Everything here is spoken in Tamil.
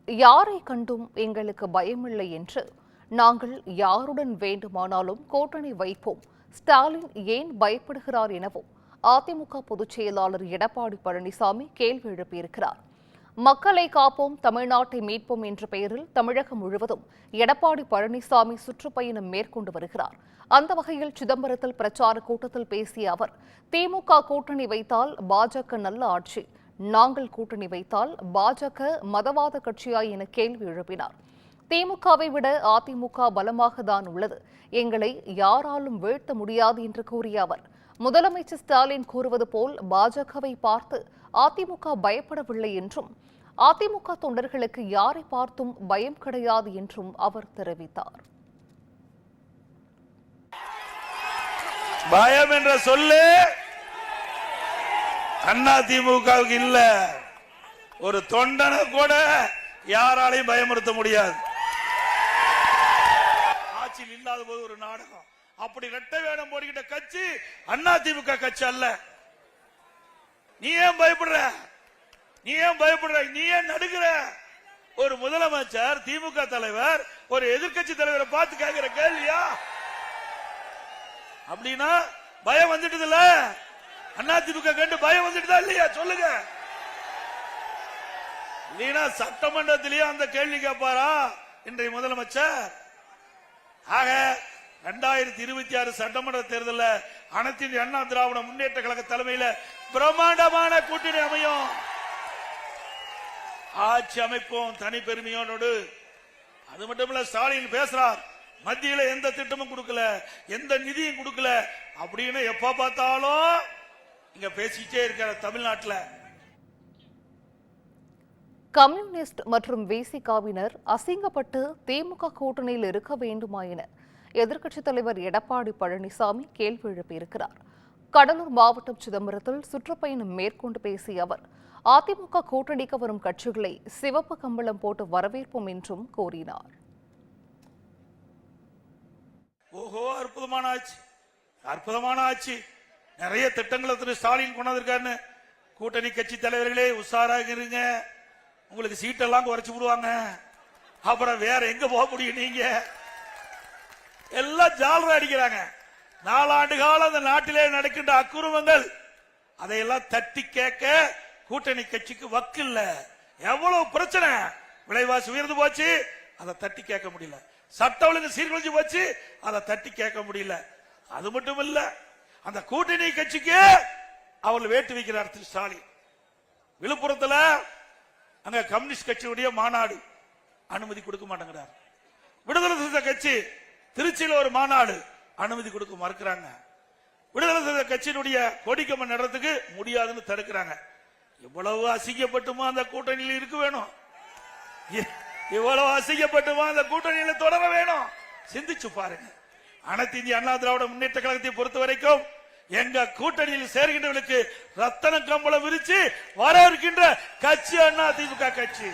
யாரை கண்டும் எங்களுக்கு பயமில்லை என்று நாங்கள் யாருடன் வேண்டுமானாலும் கூட்டணி வைப்போம். ஸ்டாலின் ஏன் பயப்படுகிறார் எனவும் அதிமுக பொதுச் செயலாளர் எடப்பாடி பழனிசாமி கேள்வி எழுப்பியிருக்கிறார். மக்களை காப்போம், தமிழ்நாட்டை மீட்போம் என்ற பெயரில் தமிழகம் முழுவதும் எடப்பாடி பழனிசாமி சுற்றுப்பயணம் மேற்கொண்டு வருகிறார். அந்த வகையில் சிதம்பரத்தில் பிரச்சார கூட்டத்தில் பேசிய அவர், திமுக கூட்டணி வைத்தால் பாஜக நல்ல ஆட்சி, நாங்கள் கூட்டணி வைத்தால் பாஜக மதவாத கட்சியா என கேள்வி எழுப்பினார். திமுகவை விட அதிமுக பலமாக தான் உள்ளது, எங்களை யாராலும் வீழ்த்த முடியாது என்று கூறிய அவர், முதலமைச்சர் ஸ்டாலின் கூறுவது போல் பாஜகவை பார்த்து அதிமுக பயப்படவில்லை என்றும் அதிமுக தொண்டர்களுக்கு யாரை பார்த்தும் பயம் கிடையாது என்றும் அவர் தெரிவித்தார். பயம் என்ற சொல்லு அதிமுகவுக்கு இல்ல. ஒரு தொண்டனை கூட யாராலையும் பயமுறுத்த முடியாது. ஆட்சியில் இல்லாத போது ஒரு நாடகம், அப்படி ரெட்டை வேடம் போடுகிட்ட கட்சி அதிமுக கட்சி அல்ல. நீ ஏன் பயப்படுற? நீ ஏன் பயப்படுற? நீ ஏன் நடுகிற? ஒரு முதலமைச்சர், திமுக தலைவர், ஒரு எதிர்கட்சி தலைவரை பார்த்து கேட்கிற கேள்வியா? அப்படின்னா பயம் வந்துட்டு இல்ல? அதிமுக கண்டு பயம் வந்துட்டுதா இல்லையா? சொல்லுங்க. இல்லைன்னா சட்டமன்றத்திலேயே அந்த கேள்வி கேட்பாரா இன்றைய முதலமைச்சர்? ஆக 2026 சட்டமன்ற தேர்தலில் அனைத்து இந்திய அண்ணா திராவிட முன்னேற்ற கழக தலைமையில் பிரம்மாண்டமான கூட்டணி அமையும். ஆட்சி அமைப்போம் தனி பெருமையோடு. அது மட்டும் இல்ல, ஸ்டாலின் பேசுறார், மத்தியில எந்த திட்டமும் கொடுக்கல, எந்த நிதியும் கொடுக்கல அப்படின்னு எப்ப பார்த்தாலும் இங்க பேசிட்டே இருக்கிற தமிழ்நாட்டில். கம்யூனிஸ்ட் மற்றும் விசிகாவினர் அசிங்கப்பட்டு திமுக கூட்டணியில் இருக்க வேண்டுமா என எதிர்க்கட்சித் தலைவர் எடப்பாடி பழனிசாமி கேள்வி எழுப்பியிருக்கிறார். கடலூர் மாவட்டம் சிதம்பரத்தில் சுற்றுப்பயணம் மேற்கொண்டு பேசிய அவர், அதிமுக கூட்டணிக்கு வரும் கட்சிகளை சிவப்பு கம்பளம் போட்டு வரவேற்போம் என்றும் கூறினார். ஓஹோ, அற்புதமான ஆட்சி, அற்புதமான ஆட்சி. நிறைய திட்டங்களை திரு ஸ்டாலின் கொண்டாந்துருக்காரு. கூட்டணி கட்சி தலைவர்களே உஷாராக இருங்க, உங்களுக்கு சீட்டெல்லாம் குறைச்சு விடுவாங்க. அப்புறம் வேற எங்க போக முடியும்? நீங்க எல்லாம் ஜாலரா அடிக்கிறாங்க. 4 ஆண்டு காலம் அந்த நாட்டிலே நடக்கின்ற அக்குறுமங்கள் அதையெல்லாம் தட்டி கேட்க கூட்டணி கட்சிக்கு வக்கு இல்ல. எவ்வளவு பிரச்சனை, விலைவாசி உயர்ந்து போச்சு, அதை தட்டி கேட்க முடியல. சட்ட ஒழுங்கு சீர்குலைஞ்சு போச்சு, அதை தட்டி கேட்க முடியல. அது மட்டும் இல்ல, அந்த கூட்டணி கட்சிக்கு அவர்கள் வேட்டு வைக்கிறார் திரு ஸ்டாலின். விழுப்புரத்தில் அங்க கம்யூனிஸ்ட் கட்சியுடைய மாநாடு, அனுமதி கொடுக்க மாட்டேங்கிறார். விடுதலை சிறுத்தை கட்சி திருச்சியில் ஒரு மாநாடு, அனுமதி கொடுக்க மறுக்கிறாங்க. விடுதலை சிறுத்தை கட்சியினுடைய கொடிக்கம்பம் நடத்துக்கு முடியாதுன்னு தடுக்கிறாங்க. இவ்வளவு அசிங்கப்பட்டுமா அந்த கூட்டணியில் இருக்க வேணும்? இவ்வளவு அசிங்கப்பட்டுமா அந்த கூட்டணியில் தொடர வேணும்? சிந்திச்சு பாருங்க. அனைத்து இந்திய அண்ணா திராவிட முன்னேற்ற கழகத்தை பொறுத்த வரைக்கும் எங்க கூட்டணியில் சேர்கின்றவர்களுக்கு ரத்தன கம்பளம் விரிச்சு வரவேற்கின்ற கட்சி அதிமுக கட்சி.